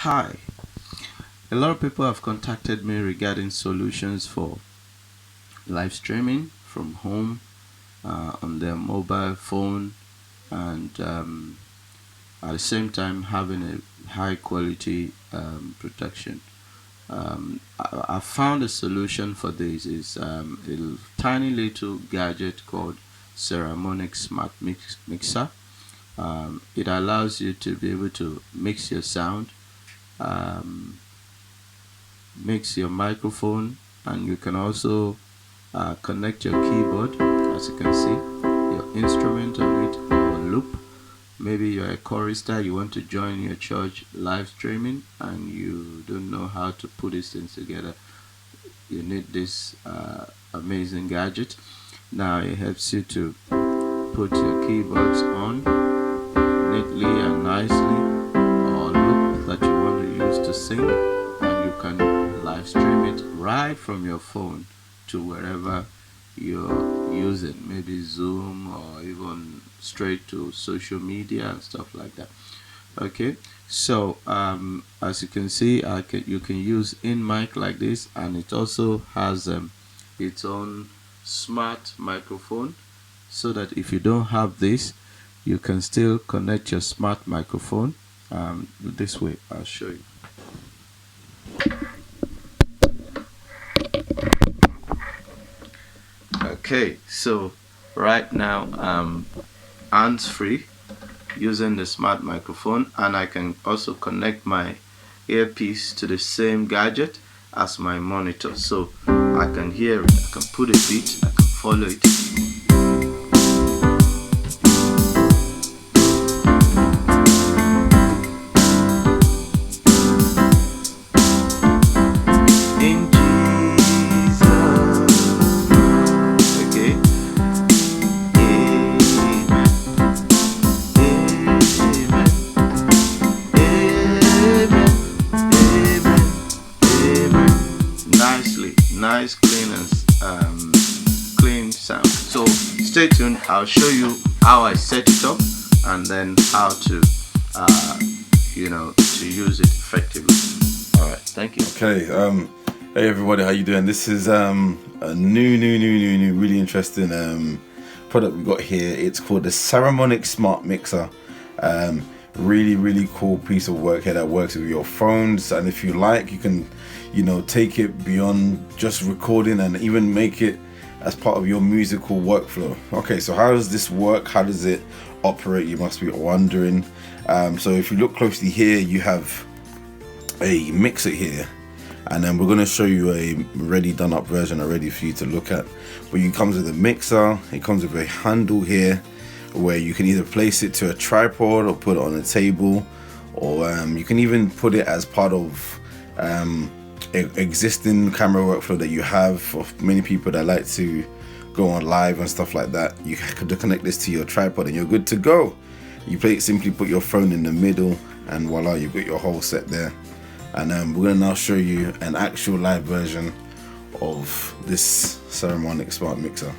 Hi, a lot of people have contacted me regarding solutions for live streaming from home on their mobile phone and at the same time having a high quality production. I found a solution for this is a tiny little gadget called SERAMONIC SMART Mixer. It allows you to be able to mix your sound, um, mix your microphone, and you can also connect your keyboard, as you can see, your instrument on it, or loop. Maybe you're a chorister, you want to join your church live streaming and you don't know how to put these things together. You need this amazing gadget. Now it helps you to put your keyboards on neatly and nicely, or loop that you want to use to sing, and you can live stream it right from your phone to wherever you're using, maybe Zoom or even straight to social media and stuff like that. Okay, so as you can see, you can use in mic like this, and it also has its own smart microphone, so that if you don't have this, you can still connect your smart microphone this way. I'll show you. Okay, so right now I'm hands free using the smart microphone, and I can also connect my earpiece to the same gadget as my monitor, so I can hear it, I can put a beat, I can follow it. In Jesus, okay. Amen. Amen. Amen. Amen. Amen. Nicely, nice, clean and clean sound. So stay tuned. I'll show you how I set it up and then how to to use it effectively. All right, thank you. Okay, hey everybody, how you doing? This is a new, really interesting product we got here. It's called the SERAMONIC SMART MIXER. Really cool piece of work here that works with your phones, and if you like, you can, take it beyond just recording and even make it as part of your musical workflow. Okay, so how does this work? How does it operate? You must be wondering. So if you look closely here, you have a mixer here, and then we're going to show you a ready done up version already for you to look at. But it comes with a mixer, it comes with a handle here where you can either place it to a tripod or put it on a table, or you can even put it as part of existing camera workflow that you have. For many people that like to go on live and stuff like that, you could connect this to your tripod and you're good to go. Simply put your phone in the middle, and voila, you've got your whole set there. And we're going to now show you an actual live version of this SERAMONIC SMART MIXER.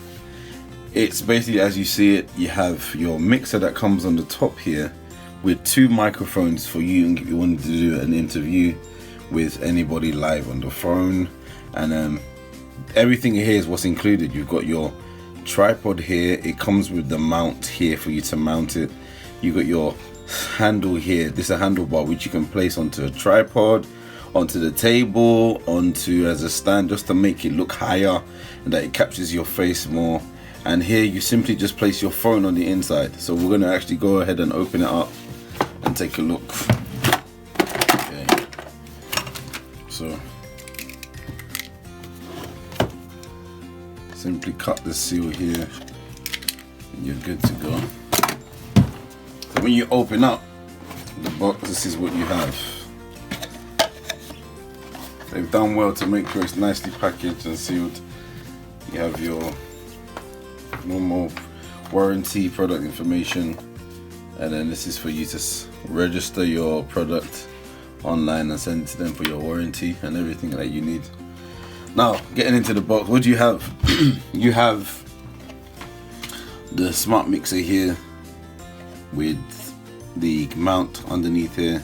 It's basically, as you see it, you have your mixer that comes on the top here with two microphones for you if you wanted to do an interview with anybody live on the phone. And everything here is what's included. You've got your tripod here, it comes with the mount here for you to mount it. You got your handle here. This is a handlebar which you can place onto a tripod, onto the table, onto as a stand, just to make it look higher and that it captures your face more. And here you simply just place your phone on the inside. So we're going to actually go ahead and open it up and take a look. Okay, so simply cut the seal here and you're good to go. When you open up the box, this is what you have. They've done well to make sure it's nicely packaged and sealed. You have your normal warranty, product information, and then this is for you to register your product online and send it to them for your warranty and everything that you need. Now, getting into the box, what do you have? You have the smart mixer here with the mount underneath here.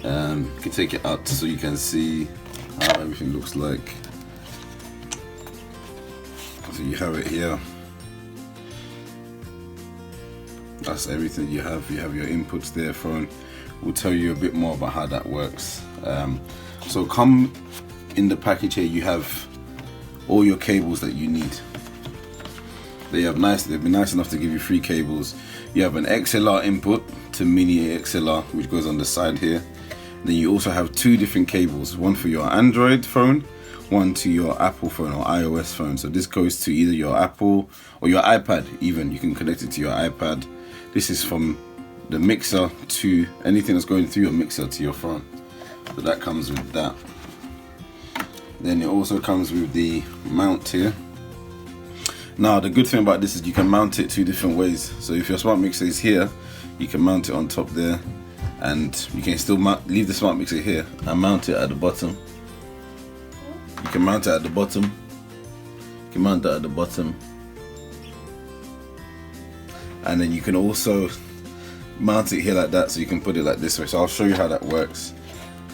You can take it out so you can see how everything looks like. So you have it here. That's everything you have. You have your inputs there. Phone will tell you a bit more about how that works. So come in the package here, you have all your cables that you need. They've been nice enough to give you 3 cables. You have an XLR input to mini XLR, which goes on the side here. Then you also have 2 different cables, one for your Android phone, one to your Apple phone or iOS phone. So this goes to either your Apple or your iPad even. You can connect it to your iPad. This is from the mixer to anything that's going through your mixer to your phone. So that comes with that. Then it also comes with the mount here. Now the good thing about this is you can mount it 2 different ways. So if your smart mixer is here, you can mount it on top there, and you can still leave the smart mixer here and mount it at the bottom. You can mount it at the bottom. You can mount that at the bottom. And then you can also mount it here like that, so you can put it like this way. So I'll show you how that works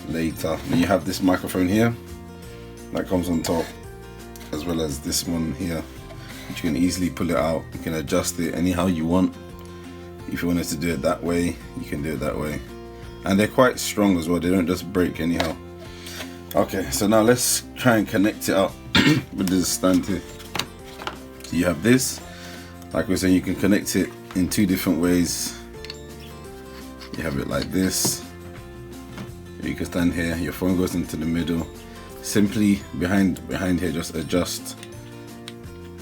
later. Then you have this microphone here that comes on top, as well as this one here, which you can easily pull it out. You can adjust it anyhow you want. If you wanted to do it that way, you can do it that way. And they're quite strong as well, they don't just break anyhow. Okay, so now let's try and connect it up with this stand here. So you have this, like we were saying, you can connect it in 2 different ways. You have it like this. You can stand here, your phone goes into the middle. Simply behind here, just adjust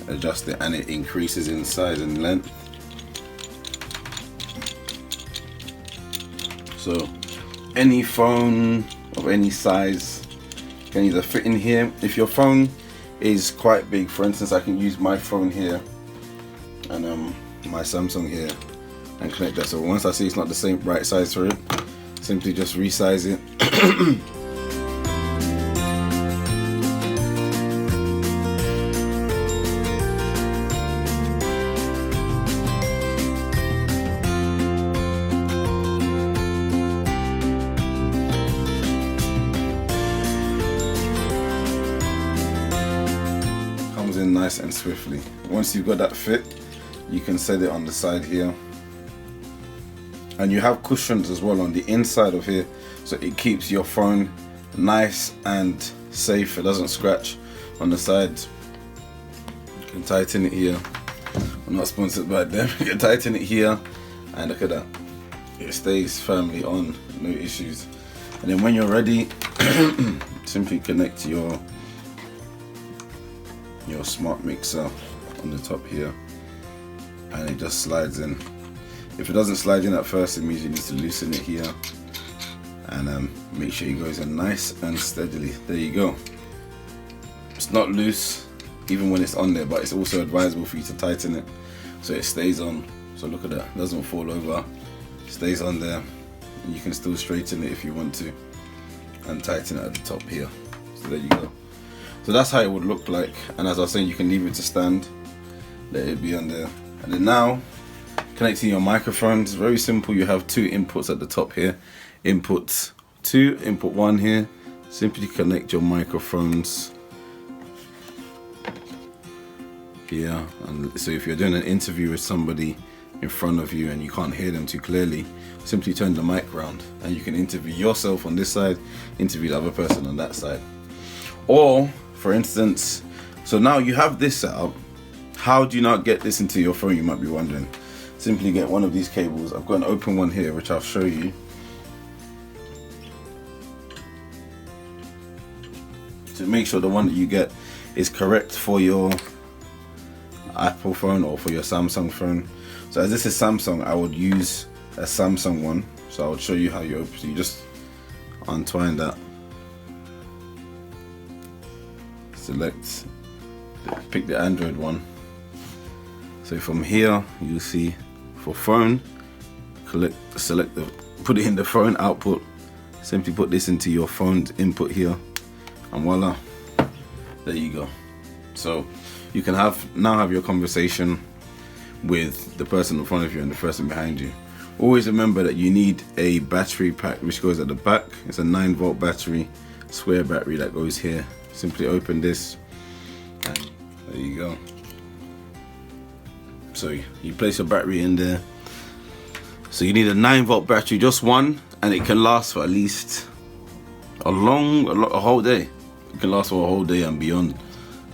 it, and it increases in size and length. So any phone of any size can either fit in here. If your phone is quite big, for instance, I can use my phone here and my Samsung here and connect that. So once I see it's not the same right size for it, simply just resize it. Nice and swiftly. Once you've got that fit, you can set it on the side here, and you have cushions as well on the inside of here, so it keeps your phone nice and safe. It doesn't scratch on the sides. You can tighten it here. I'm not sponsored by them. You can tighten it here, and look at that, it stays firmly on, no issues. And then when you're ready, simply connect your smart mixer on the top here, and it just slides in. If it doesn't slide in at first, it means you need to loosen it here, and make sure it goes in nice and steadily. There you go. It's not loose even when it's on there, but it's also advisable for you to tighten it so it stays on. So look at that, it doesn't fall over, it stays on there. And you can still straighten it if you want to, and tighten it at the top here. So there you go. So that's how it would look like, and as I was saying, you can leave it to stand, let it be on there. And then now, connecting your microphones, very simple. You have 2 inputs at the top here, input 2, input 1 here. Simply connect your microphones here, and so if you're doing an interview with somebody in front of you and you can't hear them too clearly, simply turn the mic around and you can interview yourself on this side, interview the other person on that side. Or for instance, so now you have this set up. How do you not get this into your phone, you might be wondering? Simply get one of these cables. I've got an open one here which I'll show you. To make sure the one that you get is correct for your Apple phone or for your Samsung phone. So as this is Samsung, I would use a Samsung one. So I would show you how you open. So you just untwine that. Select, pick the Android one. So from here you'll see for phone, select put it in the phone output. Simply put this into your phone's input here, and voila, there you go. So you can now have your conversation with the person in front of you and the person behind you, Always remember that you need a battery pack which goes at the back. It's a 9-volt battery, square battery that goes here. Simply open this and there you go. So you place your battery in there. So you need a 9-volt battery, just one, and it can last for at least a whole day. It can last for a whole day and beyond.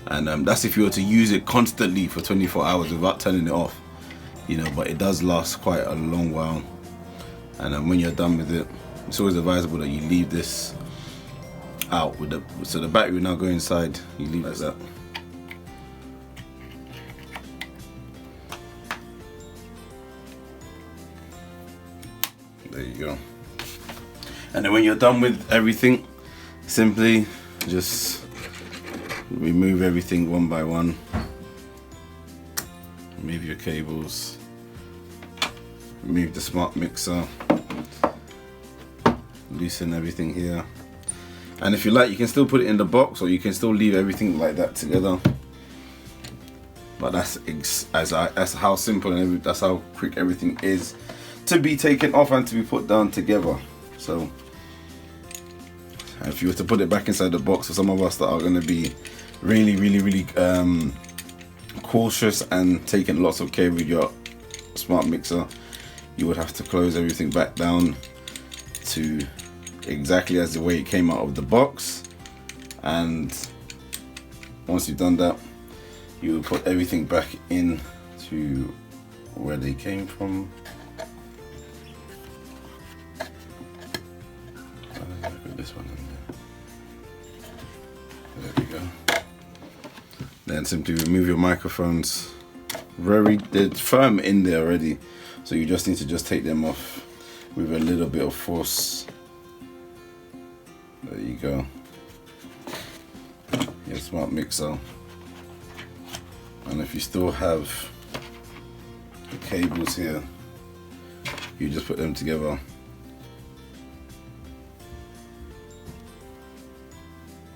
And that's if you were to use it constantly for 24 hours without turning it off, you know, but it does last quite a long while. And when you're done with it, it's always advisable that you leave this out with so the battery will now go inside. You leave it like that. There you go. And then when you're done with everything, simply just remove everything one by one. Remove your cables. Remove the smart mixer. Loosen everything here. And if you like, you can still put it in the box, or you can still leave everything like that together. But that's how simple and that's how quick everything is to be taken off and to be put down together. So if you were to put it back inside the box, for some of us that are going to be really cautious and taking lots of care with your smart mixer, you would have to close everything back down to exactly as the way it came out of the box. And once you've done that, you will put everything back in to where they came from. Put this one in there. There we go. Then simply remove your microphones. They're firm in there already, so you just need to take them off with a little bit of force. There you go. Your smart mixer. And if you still have the cables here, you just put them together.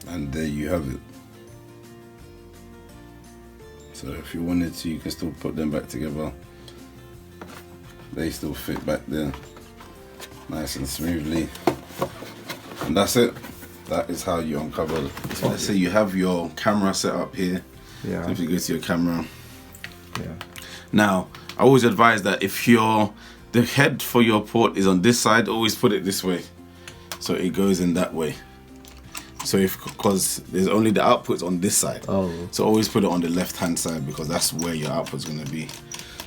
And there you have it. So if you wanted to, you can still put them back together. They still fit back there nice and smoothly. And that's it. That is how you uncover. So let's say you have your camera set up here. Yeah. Simply go to your camera. Yeah. Now, I always advise that if the head for your port is on this side, always put it this way, so it goes in that way. So because there's only the outputs on this side, so always put it on the left hand side, because that's where your output's going to be.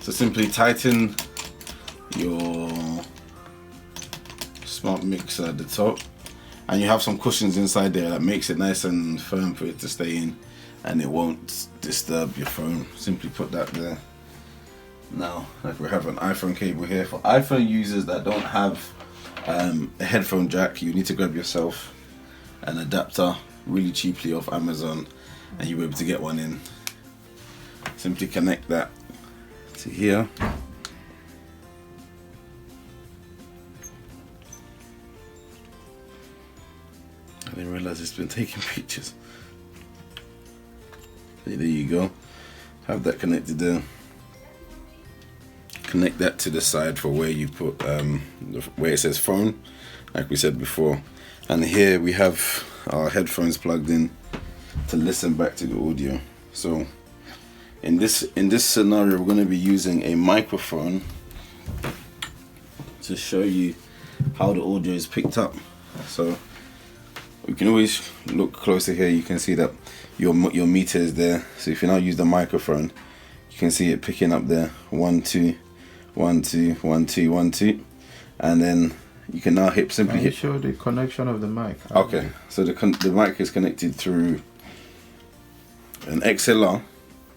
So simply tighten your smart mixer at the top, and you have some cushions inside there that makes it nice and firm for it to stay in, and it won't disturb your phone. Simply put that there. Now, like we have an iPhone cable here. For iPhone users that don't have a headphone jack, you need to grab yourself an adapter really cheaply off Amazon, and you'll be able to get one in. Simply connect that to here. I didn't realize it's been taking pictures. There you go. Have that connected there. Connect that to the side for where you put where it says phone, like we said before. And here we have our headphones plugged in to listen back to the audio. So in this scenario, we're going to be using a microphone to show you how the audio is picked up. So we can always look closer here. You can see that your meter is there. So if you now use the microphone, you can see it picking up there. 1 2 1 2 1 2 1 2, and then you can now simply hit. Show the connection of the mic. Okay, so the mic is connected through an XLR.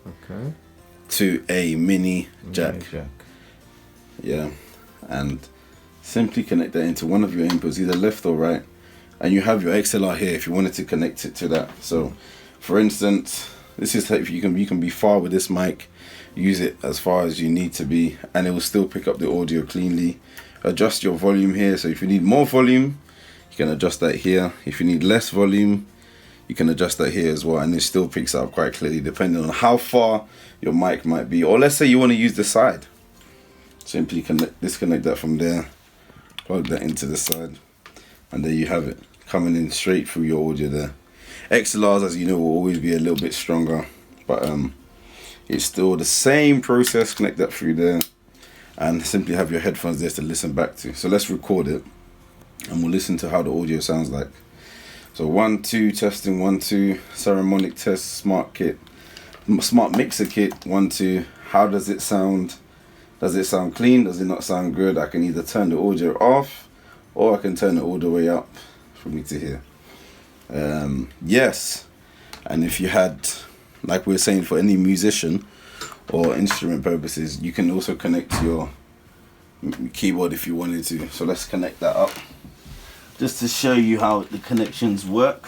Okay. To a mini jack. Yeah, and simply connect that into one of your inputs, either left or right, and you have your XLR here if you wanted to connect it to that. So for instance, this is if you can be far with this mic, use it as far as you need to be, and it will still pick up the audio cleanly. Adjust your volume here, so if you need more volume, you can adjust that here. If you need less volume, you can adjust that here as well, and it still picks up quite clearly depending on how far your mic might be. Or let's say you want to use the side. Simply disconnect that from there, plug that into the side, and there you have it, coming in straight through your audio there. XLRs, as you know, will always be a little bit stronger, but it's still the same process. Connect that through there and simply have your headphones there to listen back to. So let's record it and we'll listen to how the audio sounds like. So 1 2 testing, 1 2, SERAMONIC test, smart mixer kit, 1 2. How does it sound? Does it sound clean? Does it not sound good? I can either turn the audio off or I can turn it all the way up for me to hear. Yes, and if you had, like we were saying, for any musician or instrument purposes, you can also connect to your keyboard if you wanted to. So let's connect that up just to show you how the connections work.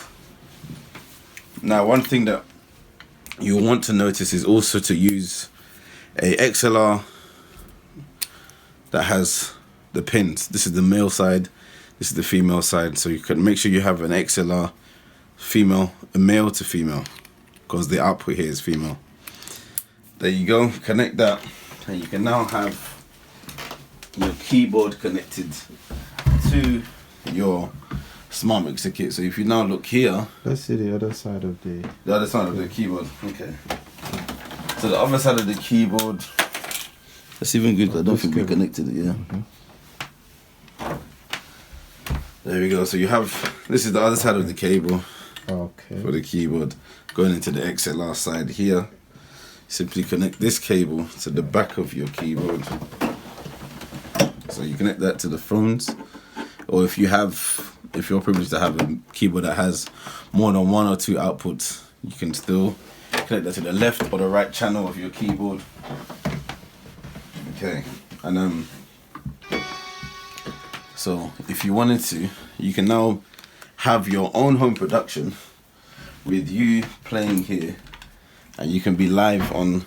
Now, one thing that you'll want to notice is also to use a XLR that has the pins. This is the male side, this is the female side, so you can make sure you have an XLR a male to female, because the output here is female. There you go, connect that, and you can now have your keyboard connected to your smart mixer kit. So if you now look here, let's see the other side of the keyboard. Okay, so the other side of the keyboard, that's even good, I don't think we connected it, yeah. There we go, so you have, this is the other side of the cable for the keyboard going into the XLR side here. Simply connect this cable to the back of your keyboard. So you connect that to the phones, or if you're privileged to have a keyboard that has more than 1 or 2 outputs, you can still connect that to the left or the right channel of your keyboard. Okay, and so if you wanted to, you can now have your own home production with you playing here, and you can be live on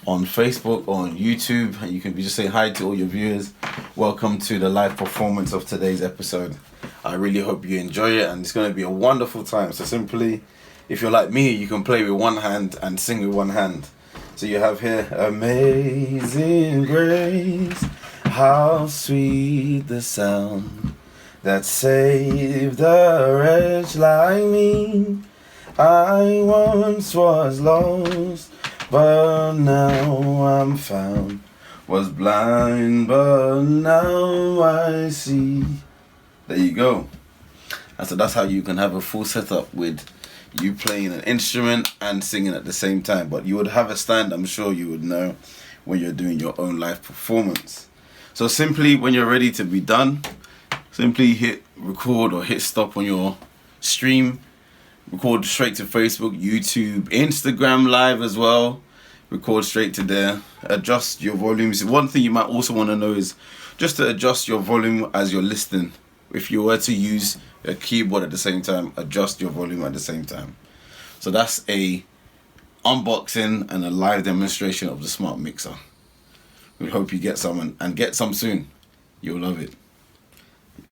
Facebook or on YouTube, and you can be just saying hi to all your viewers. Welcome to the live performance of today's episode. I really hope you enjoy it, and it's going to be a wonderful time. So simply, if you're like me, you can play with one hand and sing with one hand. So you have here, amazing grace, how sweet the sound that saved a wretch like me. I once was lost, but now I'm found. Was blind, but now I see. There you go. And so that's how you can have a full setup with you playing an instrument and singing at the same time. But you would have a stand, I'm sure you would know, when you're doing your own live performance. So simply, when you're ready to be done, simply hit record or hit stop on your stream. Record straight to Facebook, YouTube, Instagram live as well. Record straight to there. Adjust your volumes. One thing you might also want to know is just to adjust your volume as you're listening. If you were to use a keyboard at the same time, adjust your volume at the same time. So that's a unboxing and a live demonstration of the Smart Mixer. We hope you get some and get some soon. You'll love it.